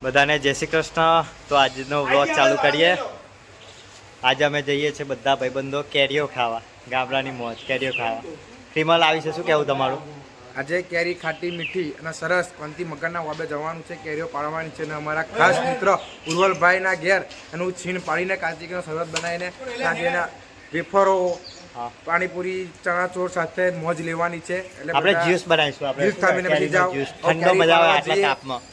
બધાને જય શ્રી કૃષ્ણ। તો આજનો વ્લોગ ચાલુ કરીએ। આજે અમે જઈએ છીએ બધા ભાઈબંધો કેરીઓ ખાવા, ગામડાની મોજ કેરીઓ ખાવા। ક્રિમલ આવી છે, શું કહેવું તમારું? આજે કેરી ખાટી મીઠી અને સરસ પંતી મગરના વાબે જવાનું છે, કેરીઓ પાડવાની છે અને અમારા ખાસ મિત્ર ઉર્વલભાઈના ઘેર એનું છીણ પાડીને કાચીનો શરબત બનાવીને આજે વેફરો પાણીપુરી ચણાચોર સાથે મોજ લેવાની છે। એટલે આપણે જ્યુસ બનાવીશું, આપણે જ્યુસ ખાઈને પછી જાઓ, ઠંડો મજા આવે આટલા તાપમાં।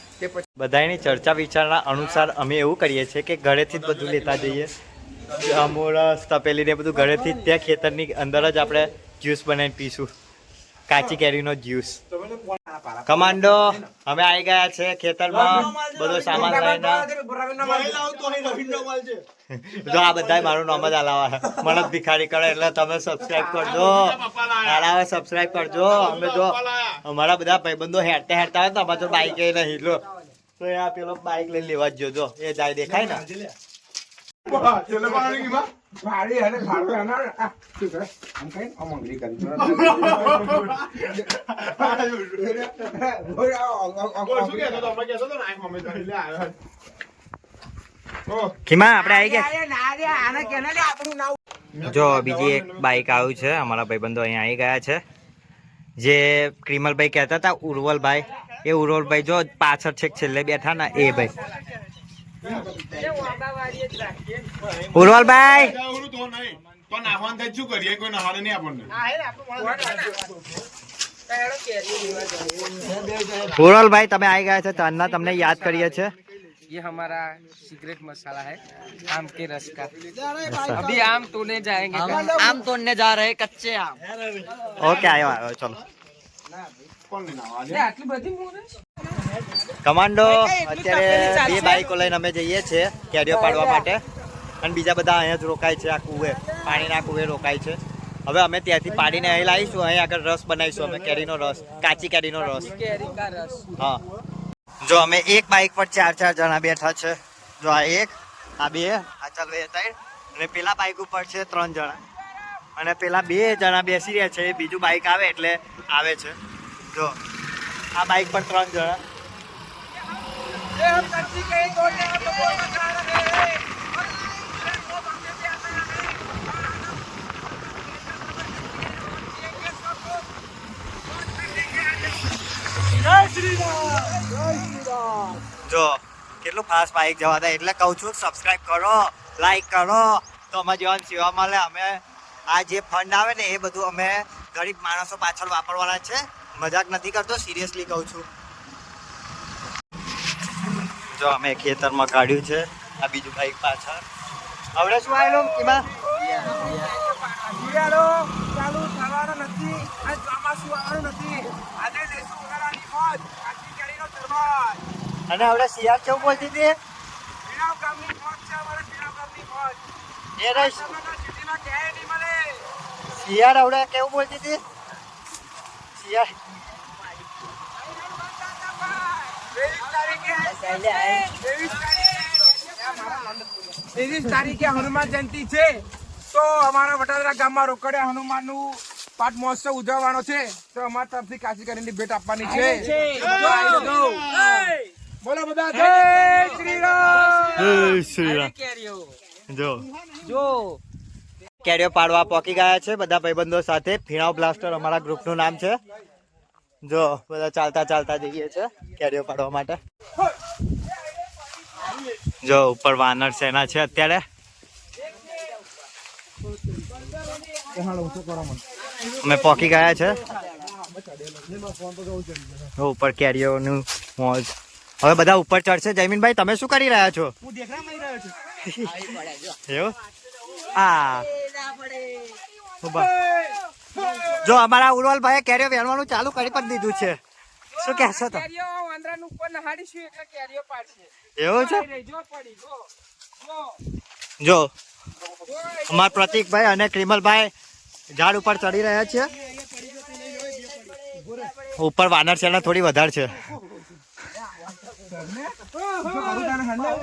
બધાની ચર્ચા વિચારણા અનુસાર અમે એવું કરીએ છીએ કે ઘરેથી જ બધું લેતા જઈએ, અમોરસ તપેલી ને બધું ઘરેથી જ ત્યાં ખેતરની અંદર જ આપણે જ્યુસ બનાવીને પીશું, કાચી કેરીનો જ્યુસ। કમાન્ડો અમે આવી ગયા છે ખેતરમાં, બધો સામાન લઈને। જો આ બધા મારું નામ જ હલાવા મને જ ભિખારી કરે, એટલે તમે સબસ્ક્રાઇબ કરજો, હલાવે સબસ્ક્રાઇબ કરજો। અમે જો અમારા બધા ભાઈબંધો હેરતા હેરતા હોય તો અમારે તો બાઈક નહીં લો, તો આ પેલો બાઈક લઈને લેવા જ જો, એ જાય દેખાય ને। ખીમા આપણે આવી ગયા। જો બીજી એક બાઈક આવ્યું છે, અમારા ભાઈબંધો અહીંયા આવી ગયા છે। જે ક્રિમલભાઈ કહેતા હતા ઉર્વલભાઈ, એ ઉર્વલભાઈ જો પાછળ છેક છેલ્લે બેઠા ને એ ભાઈ ઉર્વલભાઈ। ઉર્વલભાઈ તમે આવી ગયા છે, તારના તમને યાદ કરીએ છીએ। ये हमारा सीक्रेट मसाला है आम के रस का। अभी आम तोड़ने जाएंगे, आम तोड़ने जा रहे कच्चे आम। ओके आयो आयो चलो। કમાન્ડો અત્યારે બે બાઈકો લઈને અમે જઈએ છીએ કેરીઓ પાડવા માટે, અને બીજા બધા અહીંયા જ રોકાય છે, આ કુવે પાણીના કુવે રોકાય છે। હવે અમે ત્યાંથી પાડીને અહીં લાવીશું, અહીં આગળ રસ બનાવીશું અમે, કેરીનો રસ, કાચી કેરીનો રસ। હા જો અમે એક બાઈક પર 4 જણા બેઠા છે, જો આ એક, આ બે, આ ચાલ બે ત્રણ, અને પેલા બાઈક ઉપર છે 3 જણા, અને પેલા 2 જણા બેસી રહ્યા છે, બીજું બાઈક આવે એટલે આવે છે। જો આ બાઈક પર 3 જણા। જો કેટલું ફાસ્ટ બાઈક જવા દે, એટલે કહું છું સબસ્ક્રાઇબ કરો, લાઈક કરો, તો અમારે જીવન સેવા મળે। અમે આ જે ફંડ આવે ને એ બધું અમે ગરીબ માણસો પાછળ વાપરવાના છે, મજાક નથી કરતો, સિરિયસલી કહું છું। જો અમે ખેતરમાં કાઢ્યું છે, આ બીજું બાઈક પાછળ। હવે શું આવેલો એમાં ચાલુ થવાનો નથી, આ ચોમાસું આવવાનું નથી, આજે લેશું ઉનાળાની મોજ, કાચી કેરીનો શરબત। અને હવે શિયાળ કેવું બોલતી હતી, પીણાવ ગામની મોજ છે, અમારે પીણાવ ગામની મોજ। એ રહી સિટીમાં ક્યાંય નહીં મળે। શિયાળ હવે કેવું બોલતી હતી, શિયાળ 23 તારીખે હનુમાન જયંતિ છે, તો અમારા વટાદરા ગામમાં રોકડે હનુમાનનું પાઠ મહોત્સવ ઉજવવાનો છે, તો અમારા તરફથી કાચી કેરીની ભેટ આપવાની છે। બોલો બધા જય શ્રી રામ। જય શ્રી રામ। જો કેરીઓ પાડવા પહોંચી ગયા છે બધા ભાઈબંધો સાથે, ફીણાવ બ્લાસ્ટર અમારા ગ્રુપનું નામ છે। જો બધા ચાલતા ચાલતા જઈએ છે કેરીઓ પાડવા માટે। જો ઉપર વાનર સેના છે અત્યારે, અમે પહોંચી ગયા છે ઉપર કેરીઓનું મોજ। હવે બધા ઉપર ચડશે। જયમીનભાઈ તમે શું કરી રહ્યા છો? એવું આ જો અમારા ઉર્વલભાઈ કેરીઓ વેણવાનું ચાલુ કરી પણ દીધું છે, શું કહેશો તો? એવું છે? જો અમારા પ્રતિકભાઈ અને ક્રિમલભાઈ ઝાડ ઉપર ચડી રહ્યા છે, ઉપર વાનર સેના થોડી વધારે છે।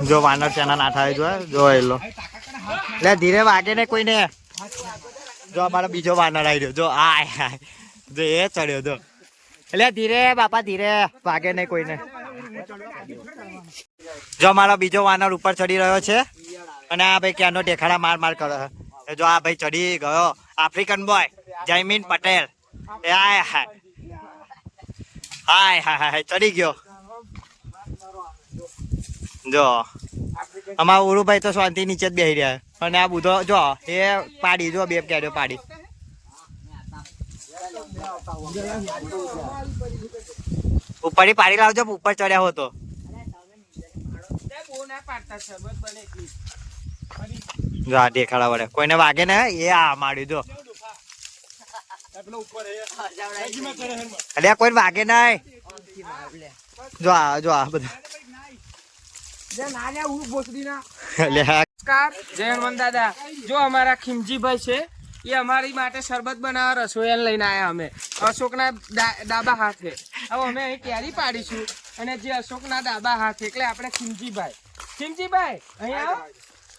જો વાનર સેના ના થાય, જો એલો લે ધીરે વાગે ને કોઈને। જો અમારો બીજો વાનર આવી રહ્યો, જો આ જો એ ચડ્યો, જો એટલે ધીરે બાપા ધીરે, વાગે નહીં કોઈને। જો અમારો બીજો વાનર ઉપર ચડી રહ્યો છે અને આ ભાઈ ક્યાંનો ટેખાડા માર માર કરે છે. જો આ ભાઈ ચડી ગયો આફ્રિકન બોય જયમીન પટેલ. એ હાય હાય હાય હાય હાય ચડી ગયો. જો અમારા ઉરુભાઈ તો શાંતિ નીચે જ બેસી રહ્યા અને આ બુધો જો એ પાડી જો બે કેરીઓ પાડી. ઉપરથી પાડી લાવજો ઉપર ચડ્યા હો તો. જો આ દેખાડા વડે કોઈને વાગે ને એ આ માર્યું જો. અલ્યા કોઈ વાગે નહીં. જો આ બધા જય હનુમાન દાદા. જો અમારા ખીમજીભાઈ છે એ અમારી માટે શરબત બનાવવા રસોઈયા લઈને આવ્યા અમે અશોકના ડાબા હાથે. હવે અમે અહીં કેરી પાડીશું અને જે અશોકના ડાબા હાથે એટલે આપણે ખીમજીભાઈ અહીંયા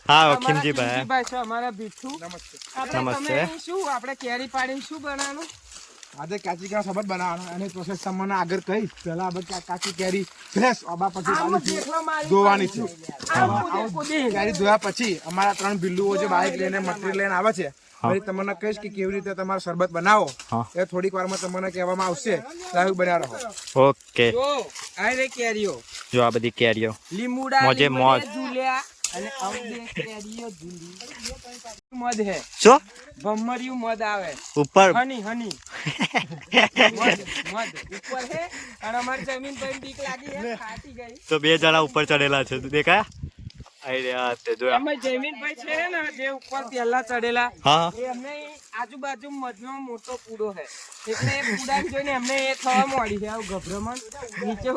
હા ખીમજીભાઈ છે અમારા ભીઠુ. નમસ્તે. શું આપણે કેરી પાડીને શું બનાવવાનું? આજે કાચી કેરીનો શરબત બનાવવાનો અને પ્રોસેસ તમને આગળ કહીશ. પહેલા આપણે કાચી કેરી ફ્રેશ આબા પછી ધોવાની છે. કેરી ધોયા પછી અમારા 3 બિલ્લુઓ જે બાઇક લઈને મટીરિયલ લઈને આવે છે પછી તમને કહીશ કે કેવી રીતે તમારો શરબત બનાવો એ થોડીક વારમાં તમને કહેવામાં આવશે. લાઈવ બન્યા રહો. ઓકે. જો આ રે કેરીઓ, જો આ બધી કેરીઓ લીંબુડા મોજે મોજ. ઝૂલ્યા અને અમદે કેરીઓ ઝૂલી મધ હે. શું ભમરિયું મધ આવે ઉપર હની મધ ઉપર હે અને અમારી જમીન પર બીક લાગી હે ફાટી ગઈ તો 2 જણા ઉપર ચડેલા છે દેખાયા. આઈડિયા તે જોયા. અમે જમીનભાઈ છે ને જે ઉપર પહેલા ચડેલા હા એ અમને આજુબાજુ મધનો મોટો કૂડો હે એટલે એ કૂડાને જોઈને અમને એ થવા મળી છે આવું ગભરામણ નીચે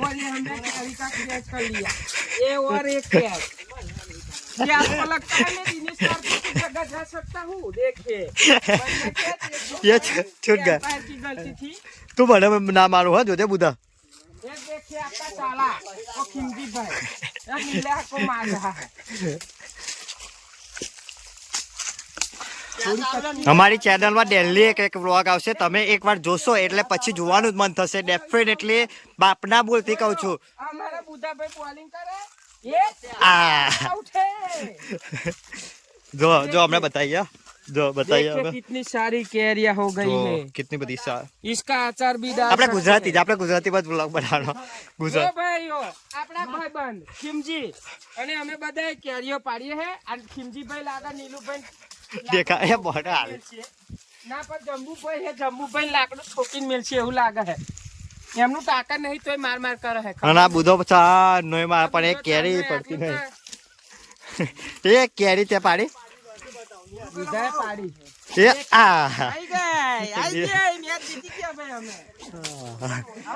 और ये हमने कैरी का क्रेज कर लिया ये और एक कैच ये आपको लगता है मैं दिनेश सर की जगह जा सकता हूँ देखिए ये छूट गया पैर की गलती थी તું મને ના મારું હા જોજે બુધા. ये देखिए आपका साला वो खिमजी भाई नीला को मार रहा है. અમારી ચેનલમાં ડેલી એક વ્લોગ આવશે. તમે એકવાર જોશો એટલે પછી જોવાનું જ મન થશે ડેફિનેટલી. બાપના બોલતી કહું છું. हमारा बुद्धा भाई बॉलिंग करे ये આ आउट है. જો हमने बताइए जो बताइए देखिए कितनी सारी कैरिया हो गई है. कितनी बड़ी सा इसका अचार भी डाल આપણે सकते ગુજરાતી हैं. આપણે ગુજરાતીમાં જ વ્લોગ બનાવવાનો. જો ગુજરાત ભાઈઓ આપણા ભાઈબંધ ખીમજી અને અમે બધાય કેરીઓ પાડીએ હે અને ખીમજીભાઈ લાગે નીલુભાઈ દેખા એ બોડા આવે ના પણ જંબુભાઈ હે જંબુભાઈ લાકડું ઠોકીને મેલશે એવું લાગે હે. એમનું તાકાત નહીં તોય માર કરે હે. અને આ બુધો ચા નોય માં પણ એક કેરી પડતી નહીં. એક કેરી તે પાડી બધાએ પાડી એ આ આઈ ગઈ મેચ જીતી ગયા ભાઈ અમે.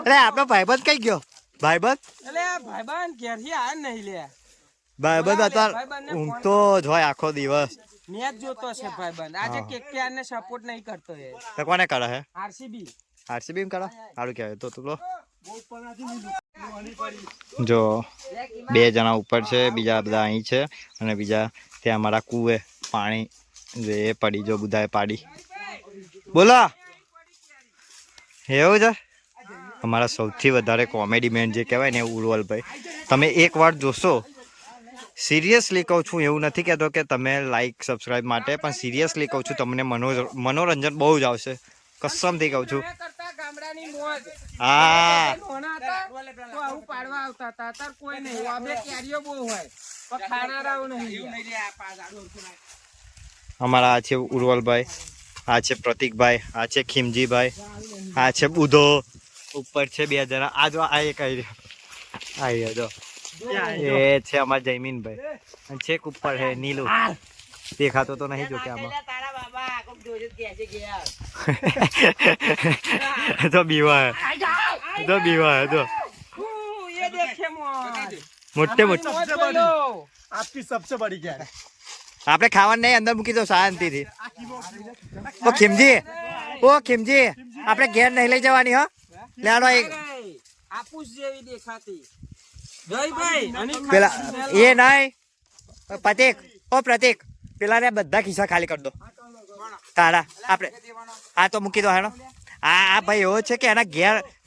અરે આપણો ભાઈબંધ કઈ ગયો ભાઈબંધ એટલે આ ભાઈબંધ ઘેરથી આ નહીં લે ભાઈબંધ અત્યારે ઊંઘતો જ હોય આખો દિવસ. મેચ જોતો છે ભાઈબંધ આજે કેકેઆર ને સપોર્ટ નહીં કરતો એ તો કોને કરે હે આરસીબી આરસીબી કરો સારું કહેવાય તો તું જો 2 જણા ઉપર છે બીજા બધા અહીં છે અને બીજા ત્યાં અમારા કુએ પાણી જે એ પડી જો બુધાએ પાડી. બોલો એવું છે. અમારા સૌથી વધારે કોમેડી મેન જે કહેવાય ને ઉર્વલભાઈ. તમે એકવાર જોશો સિરિયસલી કહું છું એવું નથી કહેતો કે તમે લાઈક સબસ્ક્રાઈબ માટે પણ સિરિયસલી કહું છું તમને મનોરંજન બહુ જ આવશે કસમથી કહું છું. ગામડાની મોજ હા નાના હતા તો આવું પાડવા આવતા હતા અત્યારે કોઈ નહીં. આપણે કેરીઓ બહુ હોય પણ ખાનારાઓ નહીં. અમારા આ છે ઉર્વલભાઈ, આ છે પ્રતિકભાઈ, આ છે ખીમજીભાઈ, આ છે બુધો. ઉપર છે 2 જણા. આ જો આ એક આવી રહ્યો જો એ છે અમારા જયમીનભાઈ અને છેક ઉપર છે નીલું. દેખાતો તો નહીં જો કે આમાં તો બીવા તો ये देखिए मोज મોટે મોટે આપકી સબસે બડી કેરી આપણે ખાવાનું નહીં અંદર મૂકી દો શાંતિથી. ઓ ખીમજી આપણે ઘેર નહીં લઈ જવાની હો. લેવાનો એક આપુસ જેવી દેખાતી જયભાઈ અને પેલા એ નહીં પ્રતિક ઓ પ્રતિક પેલા ને બધા ખિસ્સા ખાલી કરી દો તારા. આપણે આ તો મૂકી દો હેનો આ ભાઈ એવો છે કે એના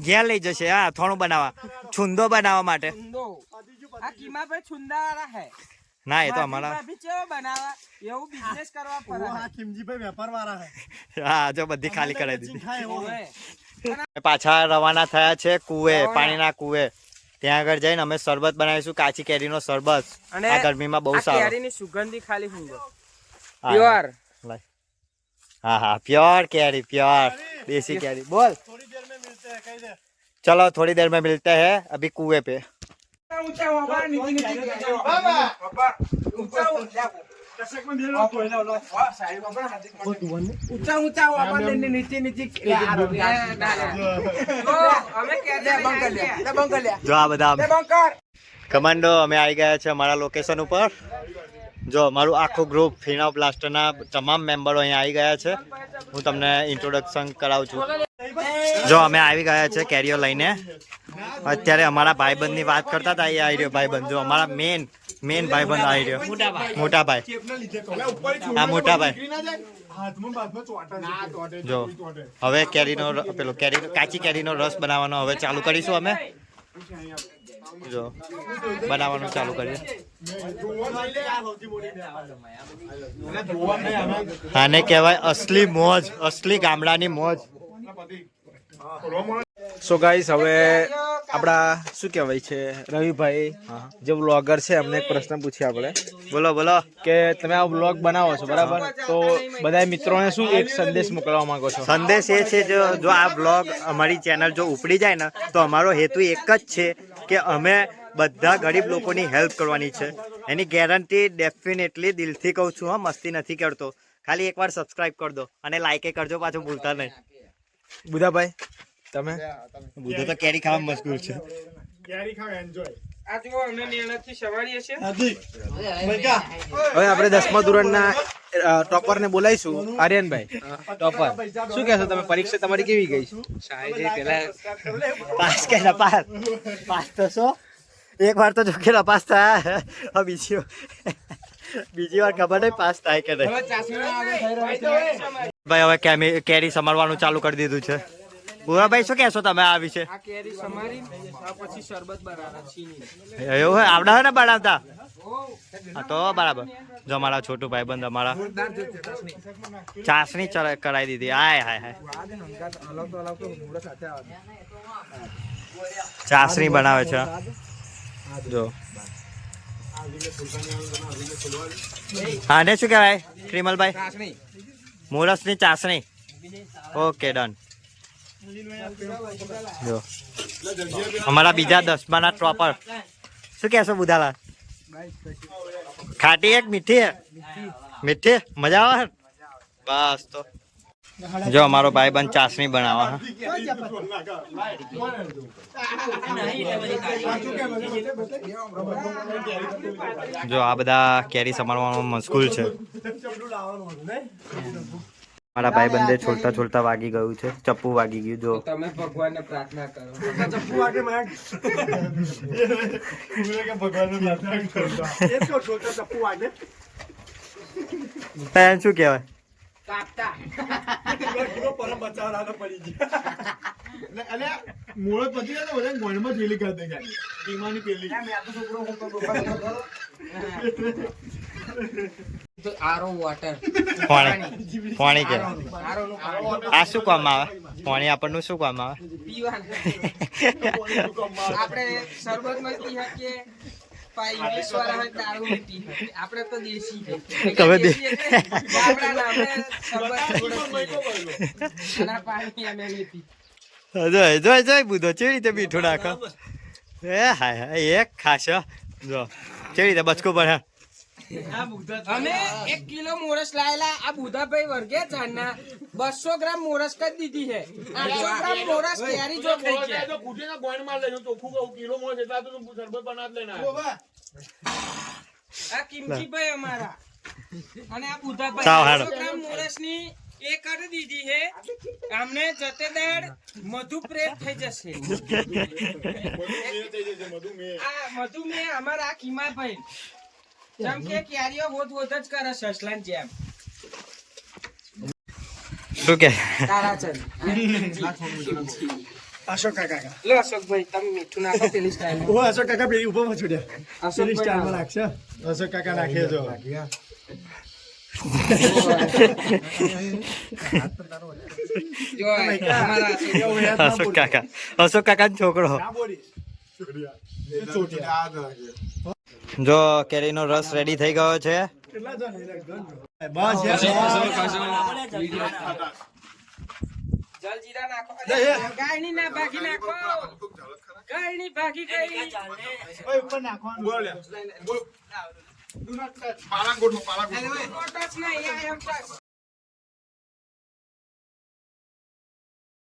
ઘેર લઈ જશે હા થોડું બનાવવા છુંદો બનાવવા માટે છુંદો આ કીમાભાઈ છુંદાવાળા હે ના એ તો અમારા ભાભી ચેવો બનાવા એવું બિઝનેસ કરવા પડે હા જો બધી ખાલી કરાવી દીધી ઓવે. પાછા રવાના થયા છે કુએ પાણીના કુએ ત્યાં આગળ જઈને અમે શરબત બનાવીશું કાચી કેરીનો શરબત અને આ ગરમીમાં બહુ આ સારું કેરીની સુગંધી ખાલી હુંગો હા, પ્યોર લાય. हाँ हाँ प्योर कैरी प्योर देसी कैरी बोल चलो थोड़ी देर में मिलते हैं अभी कुएं पे ऊंचा बाबा नीचे ऊंचा बाबा नीचे जो आ બધા કમાન્ડો અમે આવી ગયા છે અમારા લોકેશન ઉપર જો અમારું આખું ગ્રુપ ફિના બ્લાસ્ટરના તમામ મેમ્બરો અહીંયા આવી ગયા છે હું તમને ઇન્ટ્રોડક્શન કરાવું છું જો અમે આવી ગયા છે કેરીઓ લઈને અત્યારે અમારા ભાઈબંધની વાત કરતા હતા એ આવી રહ્યો ભાઈબંધ જો અમારા મેન ભાઈબંધ આવી રહ્યો મોટા ભાઈ હા મોટા ભાઈ જો હવે કેરીનો કાચી કેરીનો રસ બનાવવાનો હવે ચાલુ કરીશું અમે જો બનાવવાનું ચાલુ કરીએ આને કહેવાય અસલી મોજ અસલી ગામડાની મોજ સો ગાઈસ હવે આપડા શું કહેવાય છે રવિભાઈ જે વ્લોગર છે એમને એક પ્રશ્ન પૂછીએ આપણે બોલો બોલો કે તમે આ વ્લોગ બનાવો છો બરાબર તો બધા મિત્રોને શું એક સંદેશ મોકલવા માંગો છો સંદેશ એ છે જો આ વ્લોગ અમારી ચેનલ જો ઉપડી જાય ને તો અમારો હેતુ એક જ છે કે અમે બધા ગરીબ લોકોની હેલ્પ કરવાની છે એની ગેરંટી ડેફિનેટલી દિલથી કહું છું હા મસ્તી નથી કરતો ખાલી એકવાર સબસ્ક્રાઇબ કરી દો અને લાઈકે કરજો પાછું ભૂલતા નહીં બુધાભાઈ તમે બુધો તો કેરી ખાવા મશગુલ છે આ જો અમને મહેનતથી સવારીએ છે હવે આપણે 10મા ધોરણના ટોપર ને બોલાવીશું આર્યનભાઈ ટોપર શું કહેશો તમે પરીક્ષા તમારી કેવી ગઈ પાસ કે પાસ તો છો એક વાર તો જો કે પાસ થયા હવે બીજી વાર ખબર નહીં પાસ થાય કે નહીં ભાઈ હવે કેરી સમારવાનું ચાલુ કરી દીધું છે ભૂરાભાઈ શું કહેશો તમે આ વિશે આ કેરી સમારી આ પછી શરબત બનાવવા છીની એવું હોય આવડે ને બનાવતા હા તો બરાબર જો અમારા છોટું ભાઈબંધ અમારા ચાસણી કરાવી દીધી હાય હાય હાય ચાસણી બનાવે છે જો હા ને શું કહેવાય ક્રિમલભાઈ મોરસની ચાસણી ઓકે ડન જો અમારા બીજા 10માના ટોપર શું કહેશો બુધાલા ખાટી એક મીઠી મજા આવે બસ તો જો અમારો ભાઈબંધ ચાસણી બનાવવા જો આ બધા કેરી સમારવામાં મશગુલ છે મારા ભાઈબંધે છોલતા વાગી ગયું છે ચપ્પુ વાગી ગયું જો તમે ભગવાનને પ્રાર્થના કરો શું કહેવાય કાપતા આરો વોટર પાણી કે આ શું કામ આવે પાણી આપણનું શું કામ આવે આપણે શરબત માં પી શકીએ ઇંગ્લિશ વાળા હોય દારૂ પી શકીએ આપણે તો દેશી પાણી અમે પી જોઈ બુધો કેવી રીતે મીઠું નાખો એ હાય એક ખાશો જો કેવી રીતે બચકું પડે અમે 1 કિલો મોરસ લાયેલા આ બુધાભાઈ વર્ગે જાણના 200 ગ્રામ મોરસ કરી દીધી છે 800 ગ્રામ મોરસ કેરી જો થઈ ગયા કુટીના ગોઈનમાં લઈને ચોખ્ખું કહું કિલો મોરસ એટલા તો શરબત બનાવ લઈને આ કિમજીભાઈ અમારા અને આ બુધાભાઈ ચાવ હાડો 800 ગ્રામ મોરસની એ કરી દીધી છે અમને જતેદાર મધુપ્રેત થઈ જશે આ મધુમેહ અમારા કિમાભાઈ જેમ કે કેરીઓ હોત જ કરે સસલાન જેમ શું કે તારાચંદ અશોક કાકા લો અશોકભાઈ તમે મીઠું નાખો પેલી સ્ટાઈલ ઓ અશોક કાકા પેલી ઉપર માં છોડ્યા અશોક પેલી સ્ટાઈલમાં નાખશે અશોક કાકા નાખે જો જો અમારા અશોક કાકા છોકરો જો કેરીનો રસ રેડી થઈ ગયો છે. બસ જલજીરા નાખો ગાયની ના ભાગી નાખો ગાયની ભાગી ગઈ ઉપર નાખવાનું પાલા ગોઠવો ટચ નહીં, આ એમ ટચ.